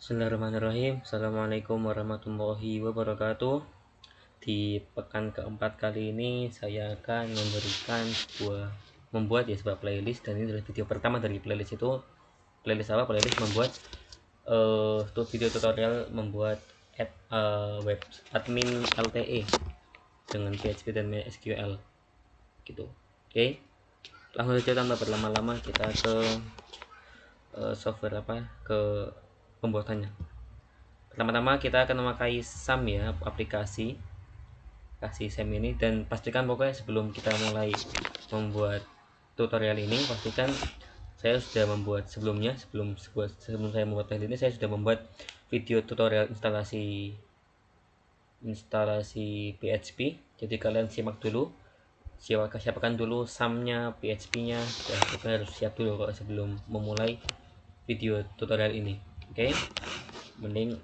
Bismillahirrahmanirrahim. Assalamualaikum warahmatullahi wabarakatuh. Di pekan keempat kali ini saya akan membuat sebuah playlist, dan ini adalah video pertama dari playlist itu. Playlist apa? Playlist membuat video tutorial membuat web admin LTE dengan PHP dan MySQL gitu. Oke. Langsung saja tanpa berlama-lama kita ke ke pembuatannya. Pertama-tama kita akan memakai SAM ya, aplikasi SAM ini, dan pastikan pokoknya sebelum kita mulai membuat tutorial ini, pastikan saya sudah membuat sebelum saya membuat file ini, saya sudah membuat video tutorial instalasi PHP. Jadi kalian simak dulu, siapkan dulu SAM-nya, PHP-nya, dan kita harus siap dulu kalau sebelum memulai video tutorial ini. Oke. Mending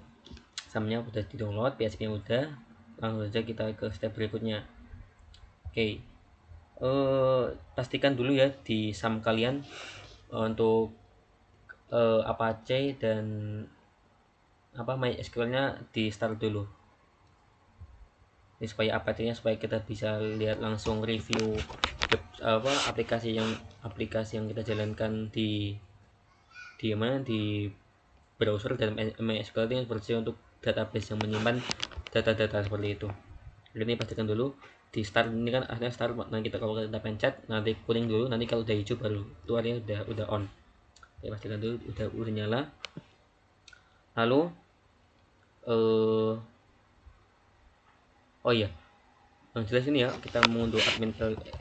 SAM-nya udah di download, PHP-nya udah, langsung saja kita ke step berikutnya. Oke. Pastikan dulu ya di SAM kalian untuk Apache dan MySQL-nya di start dulu. Ini supaya Apache-nya, supaya kita bisa lihat langsung review aplikasi yang kita jalankan di browser, dan MySQL ini seperti untuk database yang menyimpan data-data seperti itu. Jadi ini pastikan dulu di start, ini kan artinya start. Nanti kalau kita pencet nanti kuning dulu, nanti kalau udah hijau baru itu artinya udah on. Oke, pastikan dulu udah nyala. Lalu oh iya, yang jelas ini ya, kita mengunduh admin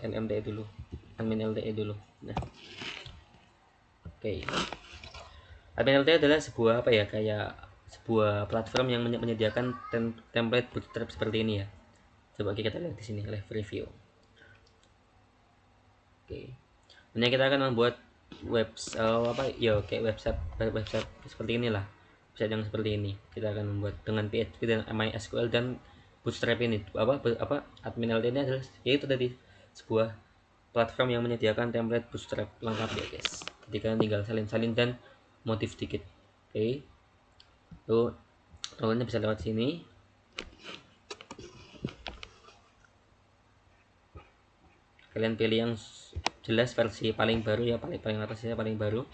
LMDE dulu, admin LTE dulu. Nah, oke. Admin LTE adalah sebuah kayak sebuah platform yang menyediakan template bootstrap seperti ini ya. Coba kita lihat di sini, live review. Oke. Ini kita akan membuat kayak website seperti inilah. Website yang seperti ini. Kita akan membuat dengan PHP dan MySQL dan Bootstrap ini. Admin LTE ini adalah yaitu tadi sebuah platform yang menyediakan template Bootstrap lengkap ya, guys. Jadi kalian tinggal salin-salin dan motif dikit. Oke. Tuh, awalnya bisa lewat sini. Kalian pilih yang jelas versi paling baru ya, paling atasnya paling baru.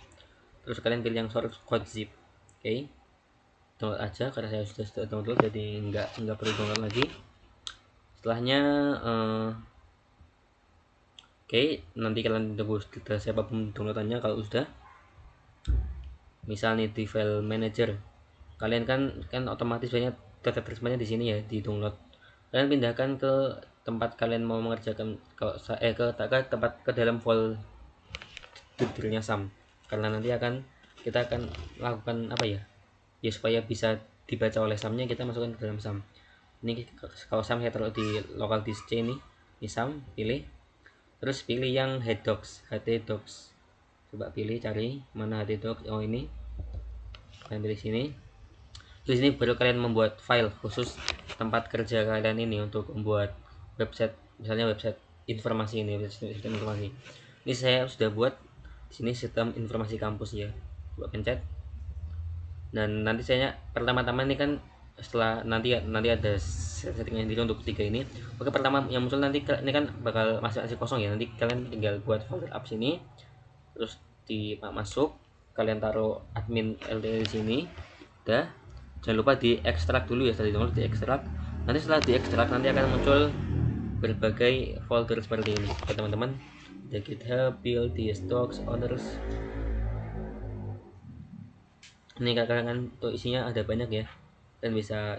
Terus kalian pilih yang source code zip. Oke. Download aja karena saya sudah download, jadi nggak perlu download lagi. Setelahnya oke, nanti kalian tunggu kita siapapun downloadannya. Kalau sudah, misal nih di file manager, kalian kan otomatis banyak data tersebutnya di sini ya, di download. Kalian pindahkan ke tempat kalian mau mengerjakan, ke dalam foldernya SAM, karena nanti kita akan lakukan supaya bisa dibaca oleh SAM-nya, kita masukkan ke dalam SAM. Ini kalau SAM saya taruh di local disk C ini SAM, pilih, terus pilih yang htdocs. Coba pilih, cari mana htdocs. Oh, ini kalian pilih sini. Di sini baru kalian membuat file khusus tempat kerja kalian ini untuk membuat website, misalnya website informasi ini, sistem informasi. Ini saya sudah buat di sini sistem informasi kampus ya. Coba pencet. Dan nanti saya pertama-tama ini kan setelah nanti ada settingan diri untuk tiga ini. Oke, pertama yang muncul nanti ini kan bakal masih kosong ya. Nanti kalian tinggal buat folder apps ini, terus masuk, kalian taruh admin LTE di sini. Udah, jangan lupa diekstrak dulu ya, setelah download diekstrak. Nanti setelah diekstrak nanti akan muncul berbagai folder seperti ini. Oke teman-teman, ada GitHub, build, docs, others. Ini kan untuk isinya ada banyak ya, dan bisa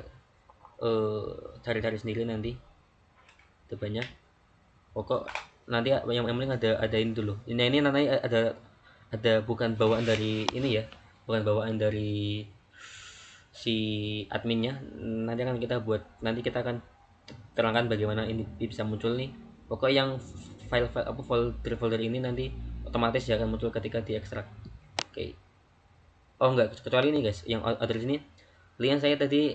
cari-cari sendiri nanti. Ada banyak. Pokok nanti yang penting ada ini dulu. Ini nanti ada bukan bawaan dari ini ya, bukan bawaan dari si adminnya. Nanti kita akan terangkan bagaimana ini bisa muncul nih. Pokok yang folder ini nanti otomatis ya akan muncul ketika diekstrak. Oke. Oh enggak, kecuali ini guys, yang address ini. Lihat saya tadi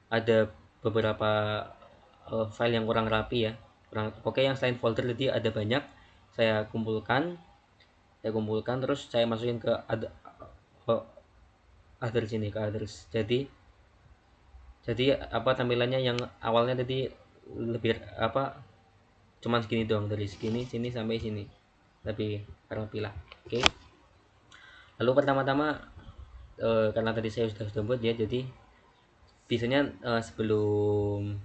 ada beberapa file yang kurang rapi ya. Oke, yang selain folder tadi ada banyak. Saya kumpulkan terus saya masukin ke others ini, ke others. Jadi apa tampilannya yang awalnya tadi lebih apa cuman segini doang, dari segini sini sampai sini, tapi kurang lebih lah. Oke. Lalu pertama-tama karena tadi saya sudah buat ya, jadi biasanya sebelum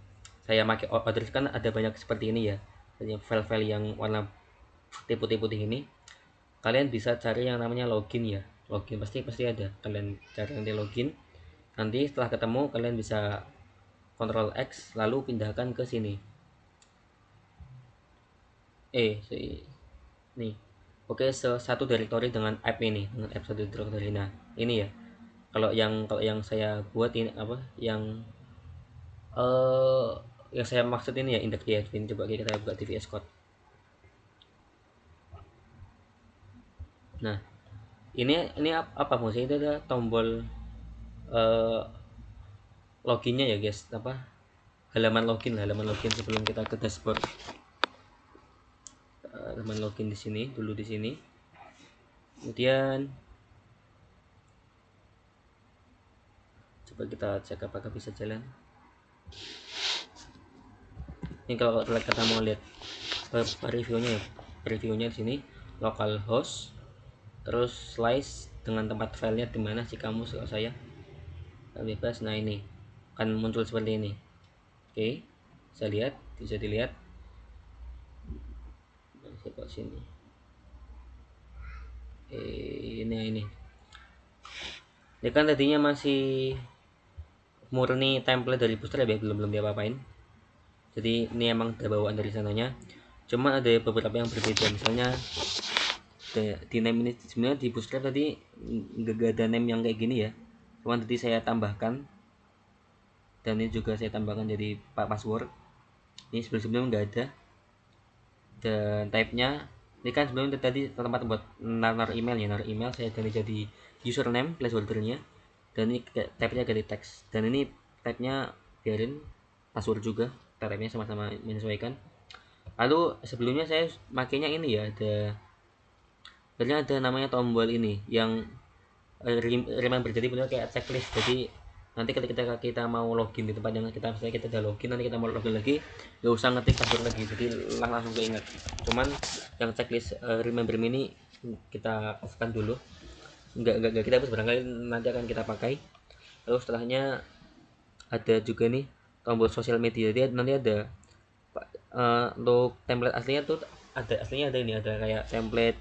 saya pakai others kan ada banyak seperti ini ya, banyak file-file yang warna putih-putih ini. Kalian bisa cari yang namanya login ya, login pasti pasti ada, kalian cari nanti login. Nanti setelah ketemu kalian bisa Ctrl X lalu pindahkan ke sini. Nih. Oke, satu directory dengan app ini, dengan app satu directory. Nah, ini ya. Kalau yang saya buat ini apa? Eh yang saya maksud ini ya index admin. Coba kita buka TVS Code. Nah, ini apa fungsinya? Itu ada tombol eh loginnya ya, guys. Apa? Halaman login sebelum kita ke dashboard. Halaman login di sini, dulu di sini. Kemudian coba kita cek apakah bisa jalan. Ini kalau kita mau lihat reviewnya ya, reviewnya di sini localhost, terus slice dengan tempat filenya di mana sih kamu, kalau saya bebas. Nah, ini akan muncul seperti ini. Oke, saya lihat, bisa dilihat. Saya buat sini. Ini kan tadinya masih murni template dari Bootstrap ya, belum diapa-apain. Jadi ini emang ada bawaan dari sananya, cuma ada beberapa yang berbeda. Misalnya di name ini sebenarnya di Bootstrap tadi nggak ada name yang kayak gini ya, cuman tadi saya tambahkan, dan ini juga saya tambahkan jadi password. Ini sebelum nggak ada. Dan type-nya ini kan sebelumnya tadi tempat buat naruh email ya, naruh email saya ganti jadi username placeholdernya, dan ini type-nya ganti teks, dan ini type-nya biarin password juga, type-nya sama-sama menyesuaikan. Lalu sebelumnya saya makainya ini ya, ada namanya tombol ini yang remember, jadi benar kayak checklist. Jadi nanti ketika kita mau login di tempat yang kita udah login, nanti kita mau login lagi nggak usah ngetik password lagi, jadi langsung keinget. Cuman yang checklist remember ini kita off kan dulu, nggak kita harus barangkali nanti akan kita pakai. Lalu setelahnya ada juga nih tombol sosial media. Jadi nanti ada untuk template aslinya tuh ada ini, ada kayak template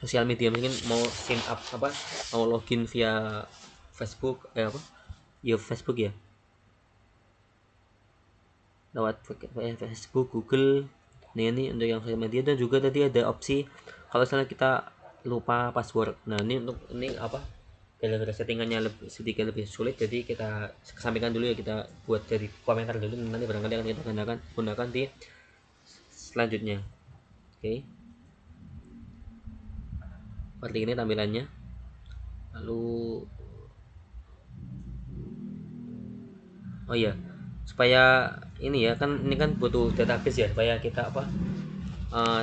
sosial media, mungkin mau sign up apa, mau login via Facebook apa ya, Facebook ya, lewat Facebook, Google. Nah, ini untuk yang sosial media. Dan juga tadi ada opsi kalau misalnya kita lupa password. Nah, ini untuk ini apa, gara-gara settingannya sedikit lebih sulit, jadi kita kesampingkan dulu ya, kita buat dari komentar dulu, nanti barangkali akan kita gunakan di selanjutnya. Oke, seperti ini tampilannya. Lalu oh iya, supaya ini ya kan, ini kan butuh database ya, supaya kita uh,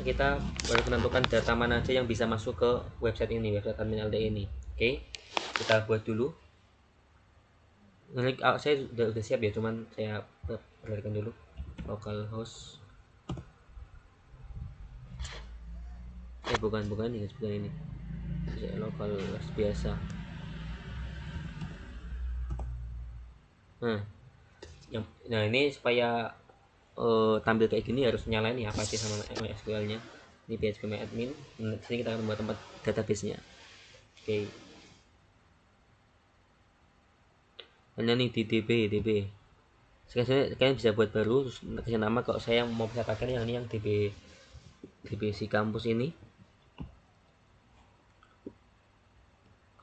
kita baru menentukan data mana aja yang bisa masuk ke website ini, website admin LD ini. Oke, kita buat dulu. Ini saya udah siap ya, cuman saya perhatikan dulu localhost. Bukan ini, saya localhost biasa. Nah ini supaya tampil kayak gini harus nyalain ya Apache sama MySQL nya. Ini PHP admin. Nah, sini kita akan membuat tempat database nya. Oke, hanya nih di DB. Sekarang kalian bisa buat baru, terus kasih nama. Kalau saya mau bisa pakai yang ini, yang DB si kampus ini.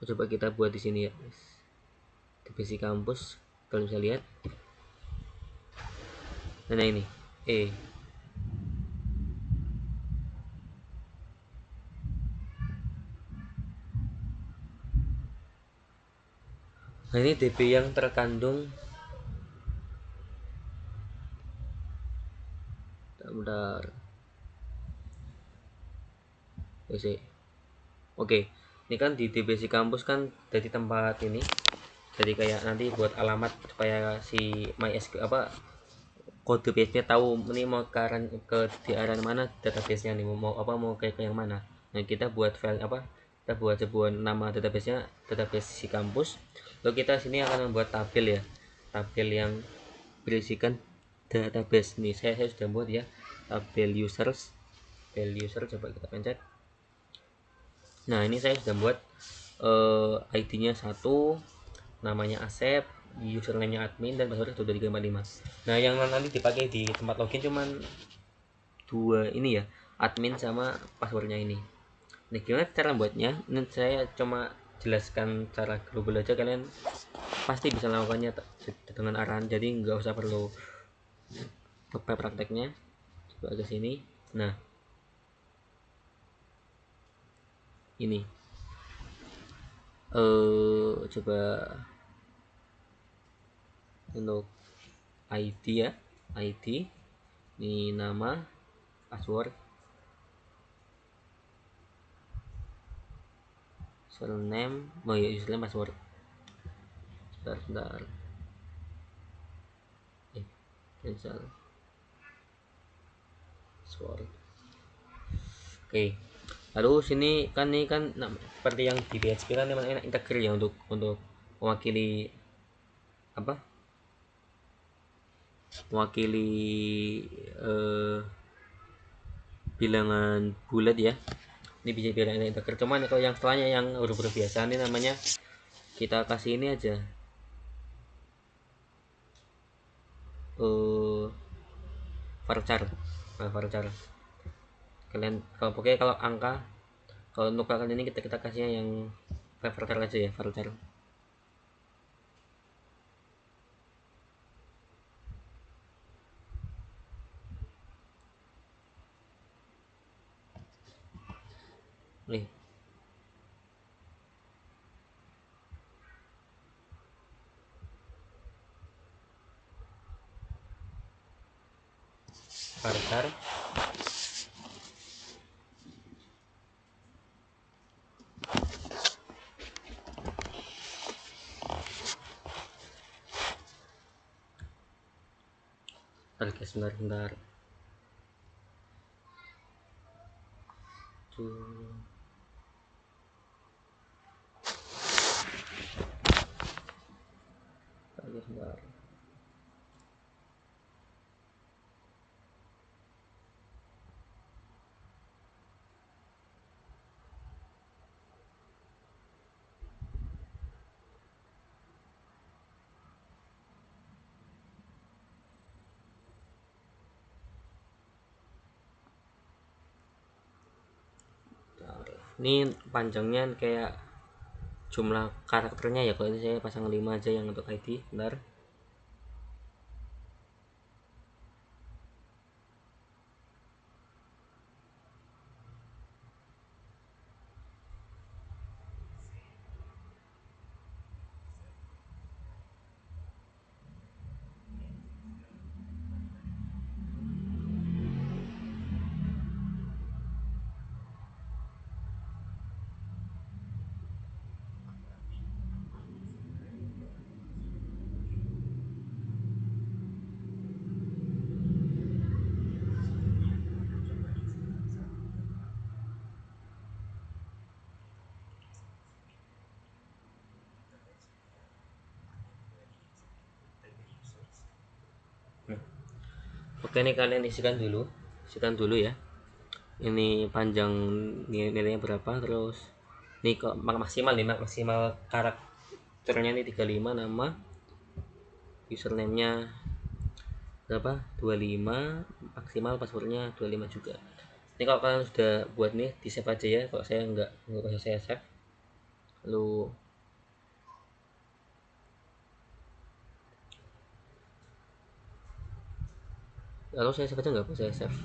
Coba kita buat di sini ya, DB si kampus. Kalian bisa lihat. Nah ini nah ini DB yang terkandung. Bentar. Oke, Ini kan di DBC kampus kan jadi tempat ini, jadi kayak nanti buat alamat supaya si MySQL apa kode base-nya tahu ini mau ke di arah mana database-nya nih, mau apa mau ke yang mana. Nah, kita buat file apa? Kita buat sebuah nama database-nya, database si kampus. Lalu kita sini akan membuat tabel ya. Tabel yang berisikan database nih. Saya sudah buat ya. Tabel users. Tabel user coba kita pencet. Nah, ini saya sudah buat ID-nya 1, namanya Asep, username-nya admin, dan passwordnya 2355. Nah, yang nanti dipakai di tempat login cuman dua ini ya, admin sama passwordnya ini. Nah, gimana cara buatnya? Ini saya cuma jelaskan cara global aja, kalian pasti bisa melakukannya dengan arahan, jadi nggak usah perlu prakteknya. Coba ke sini. Nah, ini coba untuk ID ya, ID ini nama, password, username, oh ya username, password. Bentar, cancel password. Oke, lalu sini kan ini kan seperti yang di PHP kan namanya integer ya, untuk mewakili apa, mewakili eh, bilangan bulat ya. Ini bisa bilangan integer, cuman kalau yang setelahnya yang huruf-huruf biasa ini namanya kita kasih ini aja varchar. Nah, varchar kalian kalau pokoknya kalau angka, kalau untuk kalian ini kita kasihnya yang varchar aja ya, varchar. Nih, varchar guys, bentar tuh. Bentar. Ini panjangnya kayak jumlah karakternya ya, kalau ini saya pasang 5 aja yang untuk ID. Bentar. Oke, ini kalian isikan dulu ya. Ini panjang nilainya berapa, terus ini kok maksimal nih, maksimal karakternya ini 35, nama, username-nya berapa, 25, maksimal passwordnya 25 juga. Ini kalau kalian sudah buat nih, di save aja ya, kalau saya nggak usah saya save. Lalu saya save aja, nggak apa saya save,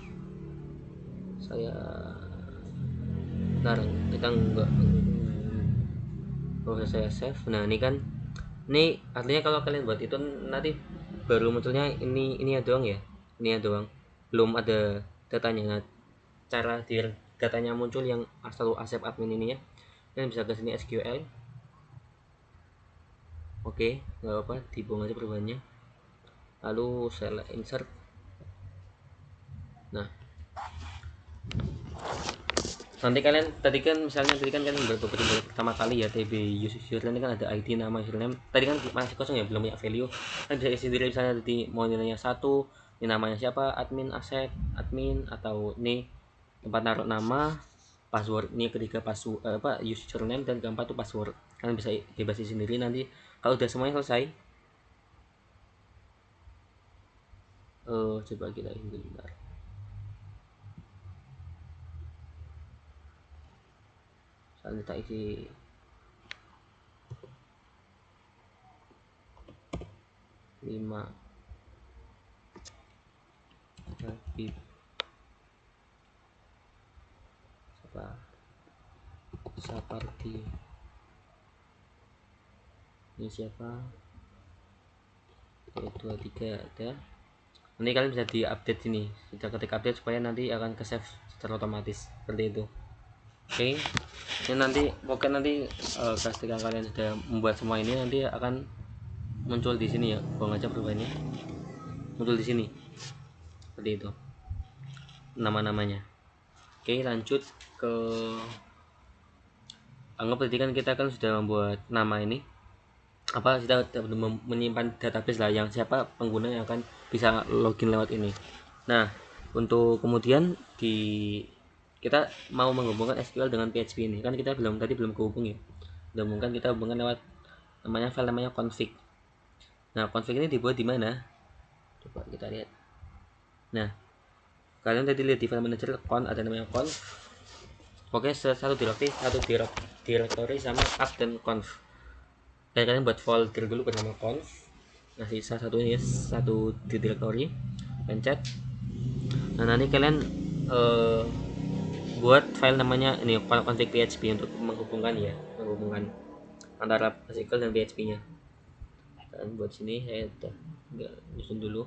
saya bentar, kita nggak kalau saya save. Nah, ini kan, ini artinya kalau kalian buat itu nanti baru munculnya ini ya doang ya, ini ya doang, belum ada datanya. Nah, cara di datanya muncul yang selalu Asep admin ini ya, Kalian bisa ke sini SQL. Oke, nggak apa-apa, dibuang aja perubahannya. Lalu saya insert. Nah, nanti kalian tadi kan misalnya tadi kan kalian baru pertama kali ya TB username kan ada ID nama username tadi kan masih kosong ya belum punya value kan bisa isi sendiri misalnya tadi mau nilainya 1 ini namanya siapa admin asep admin atau ini tempat naruh nama password ini ketiga password username dan keempat tuh password kalian bisa bebas isi sendiri nanti kalau udah semuanya selesai coba kita ini bentar. Misalnya kita isi 5 Habib apa Sapardi ini siapa 23 ada nanti kalian bisa diupdate sini kita ketik update supaya nanti akan ke save secara otomatis seperti itu. Oke, ini nanti pokoknya nanti ketika kalian sudah membuat semua ini nanti akan muncul di sini ya buang aja perubahannya muncul di sini seperti itu nama-namanya. Oke, lanjut ke anggap tadi kan kita kan sudah membuat nama ini apa kita menyimpan database lah yang siapa pengguna yang akan bisa login lewat ini. Nah, untuk kemudian kita mau menghubungkan SQL dengan PHP ini kan kita belum kehubung ya. Mungkin kita hubungkan lewat file namanya config. Nah, config ini dibuat di mana? Coba kita lihat. Nah, kalian tadi lihat di file manager conf ada namanya conf. Oke, satu directory sama app dan conf. Dan kalian buat folder dulu bersama conf. Nah, sisa satu ini satu di directory pencet. Nah, nanti kalian buat file namanya ini config PHP untuk menghubungkan antara SQL dan PHP nya. Dan buat sini saya udah nyusun dulu.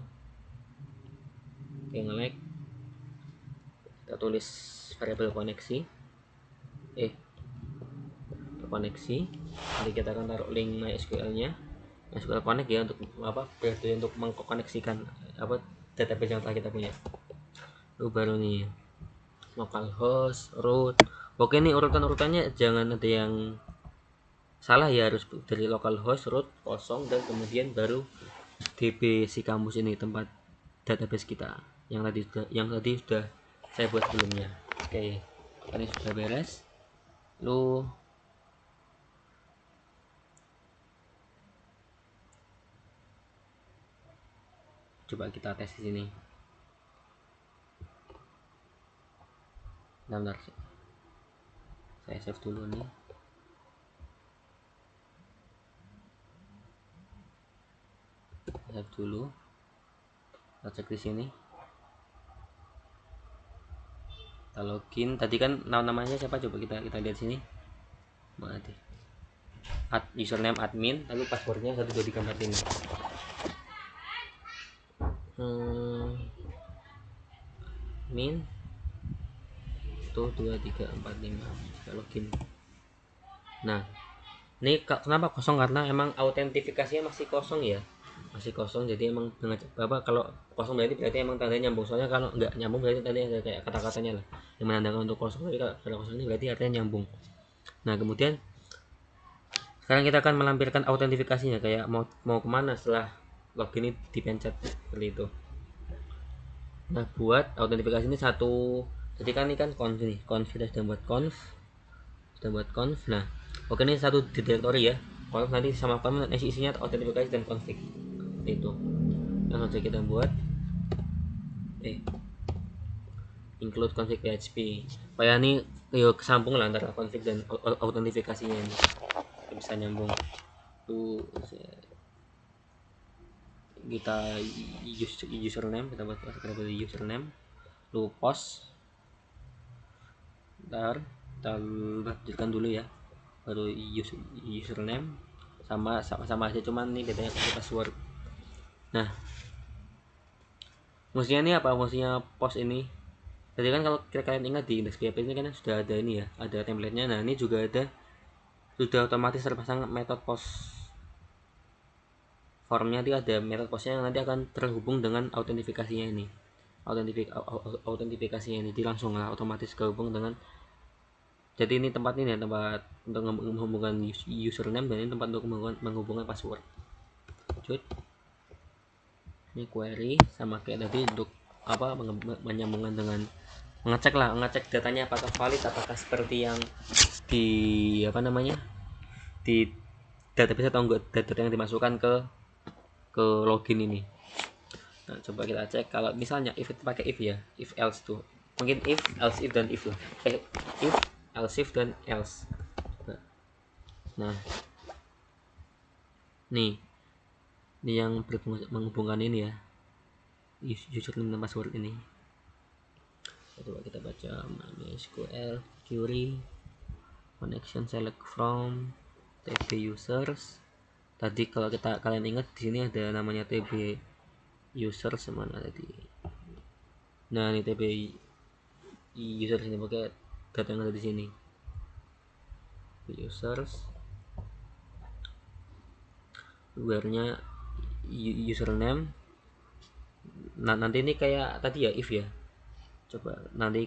Oke, nge-like kita tulis variabel koneksi koneksi nanti kita akan taruh link MySQL nya MySQL Connect ya untuk berarti untuk mengkoneksikan database yang telah kita punya. Lalu baru nih localhost root. Oke, nih urutannya jangan ada yang salah ya, harus dari localhost root kosong dan kemudian baru db si kampus ini tempat database kita yang tadi sudah saya buat sebelumnya. Oke, ini sudah beres. Lalu coba kita tes di sini. Bentar, saya save dulu nih. Save dulu. Kita cek di sini. Kita login. Tadi kan namanya siapa? Coba kita lihat sini. Mana deh? Username admin, lalu passwordnya 12345. Min 12345. Kita login. Nah, ini kenapa kosong? Karena emang autentifikasinya masih kosong ya, masih kosong. Jadi emang dengan kalau kosong berarti emang tandanya nyambung. Soalnya kalau nggak nyambung berarti tadi ada kayak kata-katanya lah yang menandakan untuk kosong. Tapi kalau kosong ini berarti artinya nyambung. Nah, kemudian sekarang kita akan melampirkan autentifikasinya kayak mau kemana setelah login ini dipencet seperti itu. Nah, buat autentifikasi ini jadi kan ini kan conf kita sudah buat conf. Nah, oke, ini satu di directory ya conf, nanti sama kalian isinya autentifikasi dan config itu langsung saja kita buat include config PHP supaya ini kesambung lah antara config dan autentifikasinya ini bisa nyambung. Tuh kita username, kita buat variabel username, lalu post. Ntar kita lanjutkan dulu ya, baru username sama aja, cuman ini bedanya password. Nah, fungsinya ini apa? Fungsinya post ini jadi kan kalau kalian ingat di index PHP ini kan sudah ada ini ya, ada template-nya. Nah, ini juga ada sudah otomatis terpasang metode post formnya. Nanti ada metode postnya yang nanti akan terhubung dengan autentifikasinya ini, autentifikasinya ini. Jadi langsung lah otomatis kehubung dengan, jadi ini tempat ini ya, tempat untuk menghubungkan username, dan ini tempat untuk menghubungkan password. Lanjut, ini query sama kayak tadi untuk apa, menyambungkan dengan ngecek datanya apakah valid, apakah seperti yang di apa namanya, di database atau enggak data yang dimasukkan ke login ini. Nah, coba kita cek kalau misalnya if itu pakai if ya, if else tuh mungkin if else if dan if lah, if else if dan else. Nah nih, ini yang menghubungkan ini ya, username dan password ini. Coba kita baca MySQL query connection select from tb users. Tadi kalau kalian ingat di sini ada namanya tb users, mana tadi. Nah ini tb users ini pakai data yang ada di sini, users where-nya username. Nah nanti ini kayak tadi ya if ya, coba nanti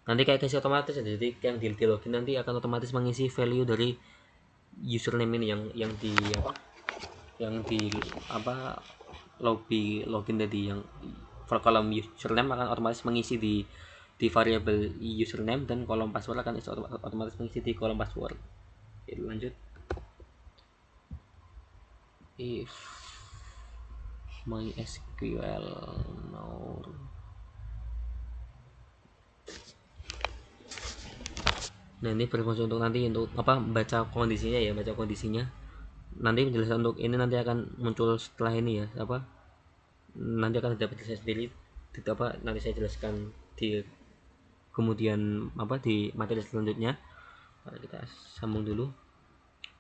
nanti kayak kasih otomatis ya. Jadi yang di login nanti akan otomatis mengisi value dari username ini yang di apa, yang di apa login tadi, yang kolom username akan otomatis mengisi di variabel username, dan kolom password akan otomatis mengisi di kolom password. Oke, lanjut. If MySQL no. Nah ini berfungsi untuk nanti untuk apa, baca kondisinya ya, baca kondisinya. Nanti penjelasan untuk ini nanti akan muncul setelah ini ya, apa nanti akan ada penjelasan sendiri apa, nanti saya jelaskan di kemudian apa di materi selanjutnya. Kita sambung dulu.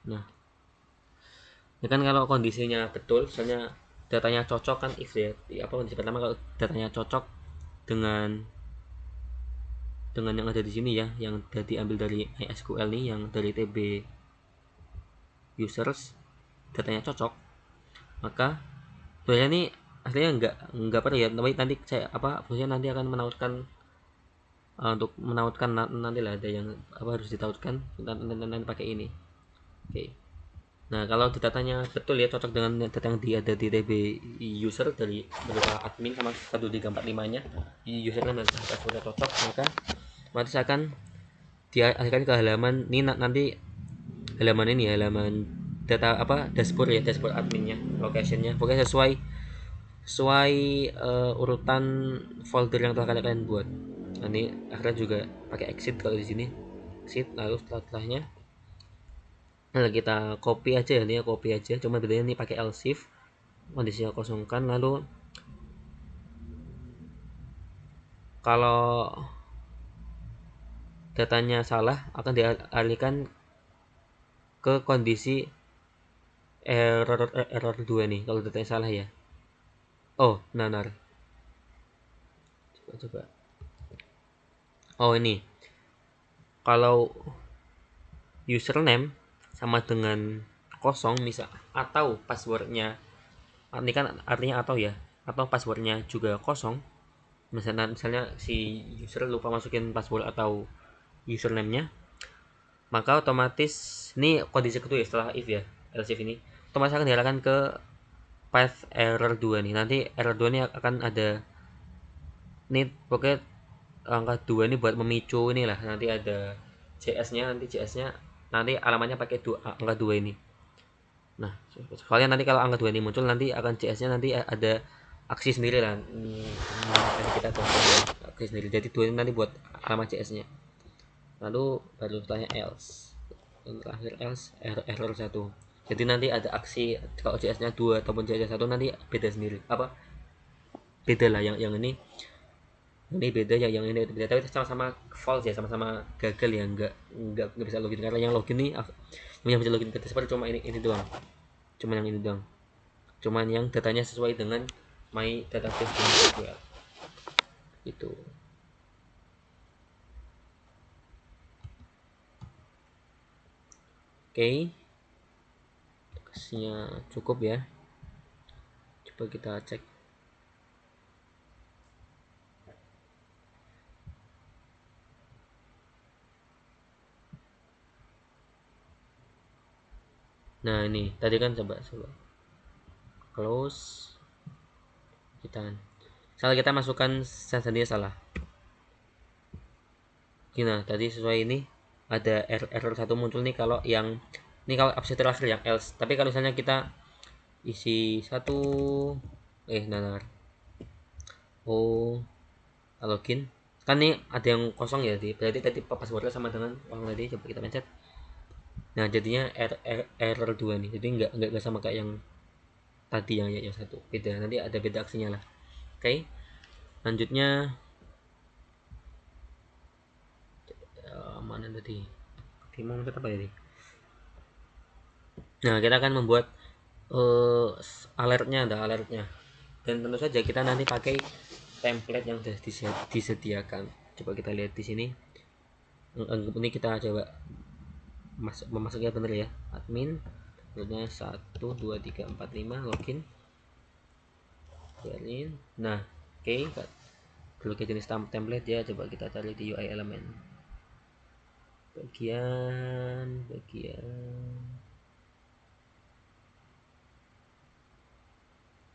Nah ini kan kalau kondisinya betul, misalnya datanya cocok kan if ya, apa kondisi pertama kalau datanya cocok dengan yang ada di sini ya, yang diambil dari MySQL nih, yang dari tb users, datanya cocok, maka sebenarnya ini aslinya enggak perlu ya, tapi nanti saya apa fungsinya nanti akan menautkan untuk menautkan nanti lah ada yang apa harus ditautkan nanti pakai ini. Oke. Nah kalau datanya betul ya, cocok dengan data yang ada di tb user dari berupa admin sama 1345 nya, username dan passwordnya cocok, maka otomatis akan dialihkan ke halaman ini. Nanti halaman ini, halaman data apa, dashboard ya, dashboard adminnya, locationnya pokoknya sesuai urutan folder yang telah kalian buat. Nah, ini akhirnya juga pakai exit kalau di sini, exit. Lalu setelahnya kita copy aja ya, ini ya copy aja, cuma bedanya ini pakai else if, kondisinya kosongkan. Lalu kalau datanya salah akan dialihkan ke kondisi error 2 nih kalau datanya salah ya. Oh nanar, coba oh ini kalau username sama dengan kosong misal, atau passwordnya, ini kan artinya atau ya, atau passwordnya juga kosong, misalnya si user lupa masukin password atau username-nya, maka otomatis ini kondisi kedua ya setelah if ya, else if ini otomatis akan diarahkan ke path error 2 nih. Nanti error 2 ini akan ada ini pokoknya angka 2 ini buat memicu inilah, nanti ada JS-nya, nanti alamatnya pakai angka 2 ini. Nah soalnya nanti kalau angka 2 ini muncul nanti akan JS-nya nanti ada aksi sendiri lah. Nanti kita aksi sendiri, jadi 2 ini nanti buat alamat JS-nya. Lalu baru setelahnya else, terakhir else error 1. Jadi nanti ada aksi kalau JS-nya 2 ataupun JS 1 nanti beda sendiri, apa beda lah, yang ini beda ya, yang ini beda, tapi sama-sama false ya, sama-sama gagal ya, nggak bisa login, karena yang login nih yang bisa login ke dashboard cuma ini doang, cuma yang ini doang, cuman yang datanya sesuai dengan my database SQL itu. Oke, teksnya cukup ya, coba kita cek. Nah ini tadi kan coba close, kita salah, kita masukkan sensinya salah. Nah tadi sesuai ini ada error satu muncul nih, kalau yang ini kalau absen terakhir yang else. Tapi kalau misalnya kita isi satu nah oh login kan nih ada yang kosong ya, berarti tadi passwordnya sama dengan orang tadi. Coba kita pencet, nah jadinya error 2 nih, jadi nggak sama kayak yang tadi, yang satu beda, nanti ada beda aksinya lah. Oke, lanjutnya mana tadi, mau apa tadi. Nah kita akan membuat alertnya, ada alertnya, dan tentu saja kita nanti pakai template yang sudah disediakan. Coba kita lihat di sini. Anggap ini kita coba memasuknya bener ya, admin terusnya 1 2 3 4 5 login, biarin. Nah oke, kalau ke jenis template ya, coba kita cari di UI element, bagian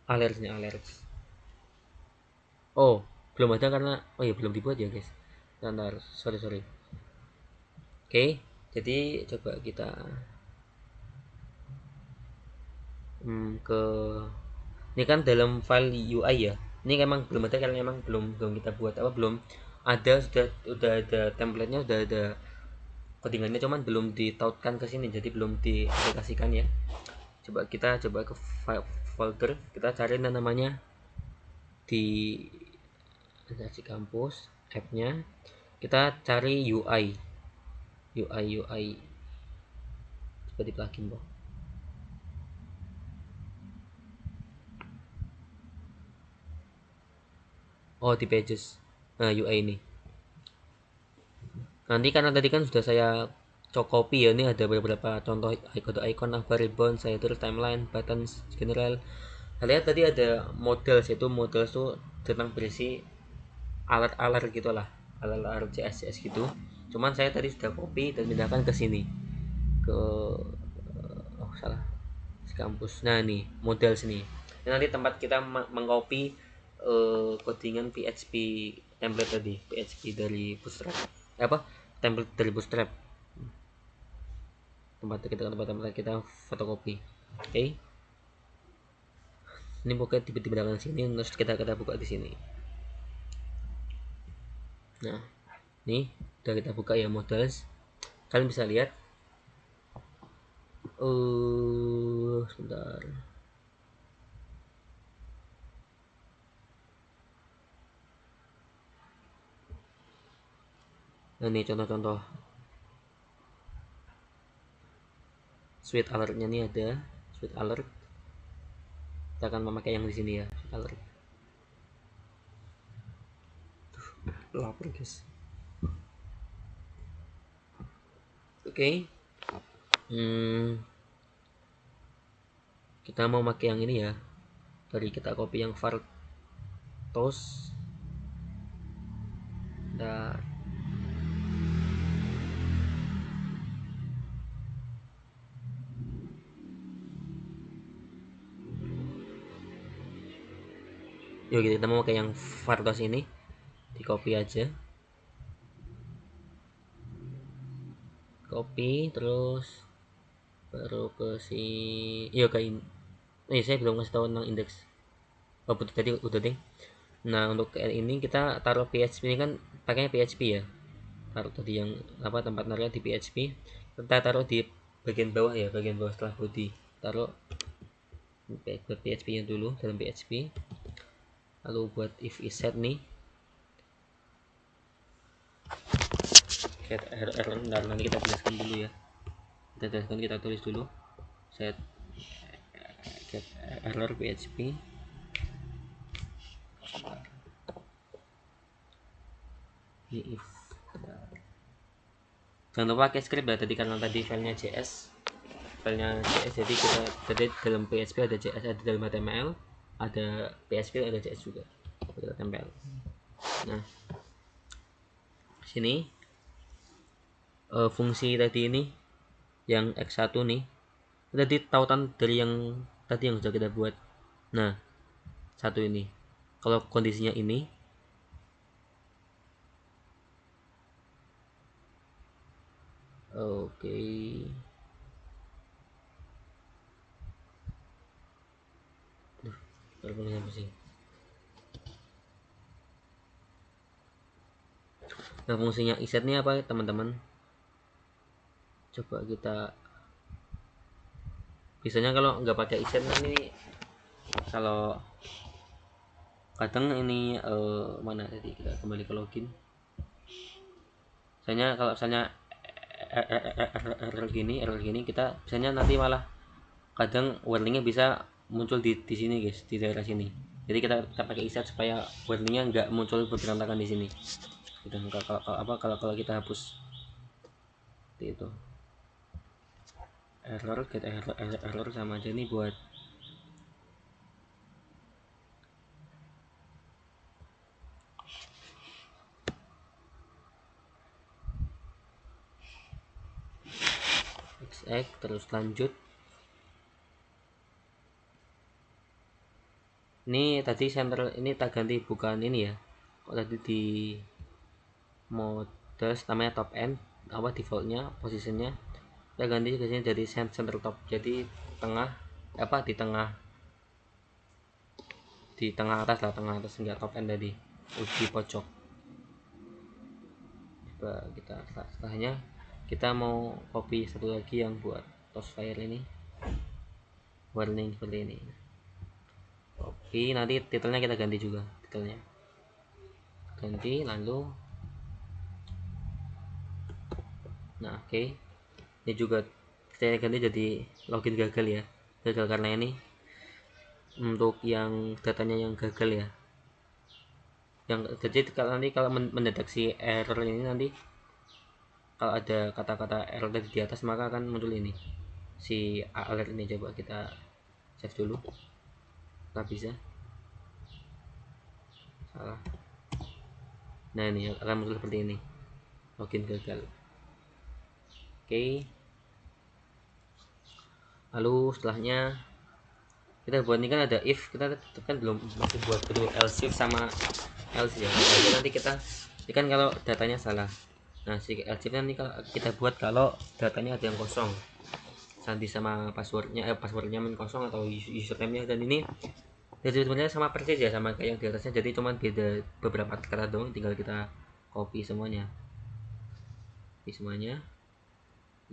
alert. Oh belum ada, karena oh ya belum dibuat ya guys, ntar sorry. Oke, jadi coba kita ke ini kan dalam file UI ya, ini emang belum ada karena emang belum kita buat apa, belum ada, udah ada template-nya, udah ada codingannya, cuman belum ditautkan ke sini, jadi belum diaplikasikan ya. Kita coba ke folder, kita cari namanya di aplikasi kampus, app-nya kita cari UI coba di plugin bro. Oh di pages, nah UI ini nanti, karena tadi kan sudah saya copy ya, ini ada beberapa contoh icon apa, ribbon, slider, timeline, buttons, general. Lihat tadi ada models, itu models tuh tentang berisi alert gitulah, alert CSS gitu. Cuman saya tadi sudah copy dan pindahkan ke sini, ke oh salah, kampus. Nah nih model sini, ini nanti tempat kita mengcopy codingan PHP template tadi, PHP dari Bootstrap, apa template dari Bootstrap, tempat kita fotokopi. Oke, ini buka di belakang sini, terus kita buka di sini. Nah ini udah kita buka ya models, kalian bisa lihat sebentar. Nah ini contoh-contoh sweet alertnya, nih ada sweet alert, kita akan memakai yang di sini ya, sweet alert. Lapar guys. Oke, kita mau pakai yang ini ya, tadi kita copy yang vartos. Nah yuk kita mau pakai yang vartos ini, di copy aja, copy terus baru ke si yuk ke ini. Saya belum kasih tahu tentang indeks. Oh betul, tadi udah deh. Nah untuk ini kita taruh PHP, ini kan pakainya PHP ya, taruh tadi yang apa, tempat naruhnya di PHP, kita taruh di bagian bawah ya, bagian bawah setelah body, taruh PHP nya dulu dalam PHP. Lalu buat if is set nih, get error, nanti kita jelaskan dulu ya, kita tulis dulu set get error PHP. Ini if, jangan lupa pakai script ya tadi, karena tadi filenya JS. filenya JS. Jadi dalam PHP ada JS, ada dalam HTML ada PHP, ada JS juga, kita tempel. Nah sini fungsi tadi ini yang X1 nih tadi tautan dari yang tadi yang sudah kita buat. Nah satu ini kalau kondisinya ini oke. Apa sih? Nah fungsinya iset ini apa teman-teman? Coba kita biasanya kalau nggak pakai iset ini, kalau kadang ini mana tadi, kita kembali ke login. Misalnya kalau misalnya error gini kita misalnya nanti malah kadang warningnya bisa muncul di sini guys, di daerah sini. Jadi kita pakai iset supaya warningnya nggak muncul berantakan di sini. Gitu. Kalau kita hapus seperti itu, get error sama aja nih buat XX. Terus lanjut, ini tadi center ini tak ganti, bukan ini ya, kok tadi di modus namanya top end, apa defaultnya posisinya kita ganti ke sini jadi center top, jadi tengah, apa di tengah atas lah, tengah atas, enggak top end tadi, di pojok. Coba kita setelahnya kita mau copy satu lagi yang buat toast file ini, warning seperti ini. Copy, nanti titelnya kita ganti juga, titelnya ganti, lalu nah oke. Ini juga saya ganti jadi login gagal ya, gagal karena ini untuk yang datanya yang gagal ya, yang jadi nanti kalau mendeteksi error ini, nanti kalau ada kata-kata error tadi di atas maka akan muncul ini si alert ini. Coba kita save dulu, nggak bisa, salah. Nah ini akan muncul seperti ini, login gagal. Oke, lalu setelahnya kita buat ini kan ada if, kita kan belum masih buat kedua else if sama else ya. Nanti kita ini kan kalau datanya salah, nah si else if nanti kita buat kalau datanya ada yang kosong, sandi sama passwordnya passwordnya kosong atau username-nya. Dan ini jadi sebenarnya sama persis ya sama kayak yang di atasnya, jadi cuman beda beberapa kata doang, tinggal kita copy semuanya,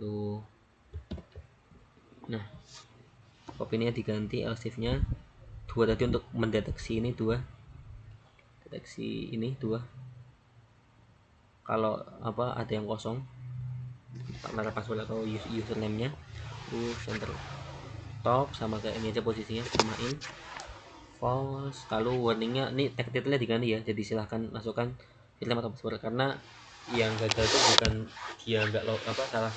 lu. Nah copy ini diganti else if-nya dua tadi untuk mendeteksi ini, deteksi ini dua, kalau apa ada yang kosong antara password atau username-nya. Center top sama kayak ini aja posisinya, samain false. Lalu warningnya ini tag titelnya diganti ya, jadi silahkan masukkan username atau password, karena yang gagal itu bukan dia nggak salah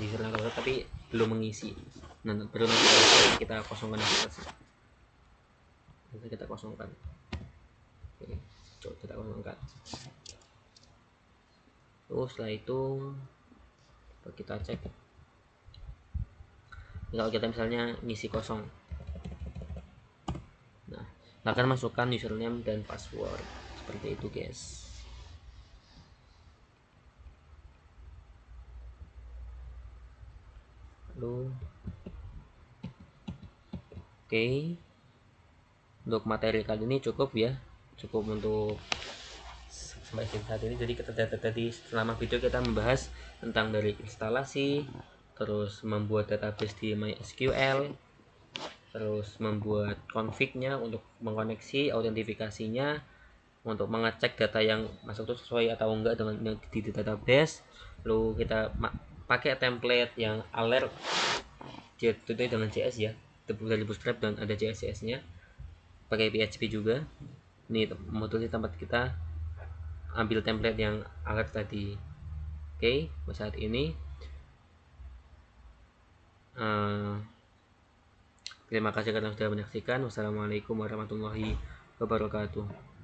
username atau password, tapi belum mengisi. Nah baru nanti kita kosongkan nanti kita kosongkan. Oke, coba kita kosongkan. Terus setelah itu kita cek, kalau kita misalnya ngisi kosong, nah akan masukkan username dan password seperti itu guys. Lalu oke, untuk materi kali ini cukup ya, cukup untuk sampai saat ini. Jadi kita tadi selama video kita membahas tentang dari instalasi, terus membuat database di MySQL, terus membuat config-nya untuk mengkoneksi, autentifikasinya, untuk mengecek data yang masuk itu sesuai atau enggak dengan yang di database. Lalu kita pakai template yang alert tentunya dengan JS ya, dari Bootstrap dan ada JS-nya, pakai PHP juga. Ini modul di tempat kita ambil template yang alert tadi. Oke, saat ini Eh, terima kasih karena sudah menyaksikan. Wassalamualaikum warahmatullahi wabarakatuh.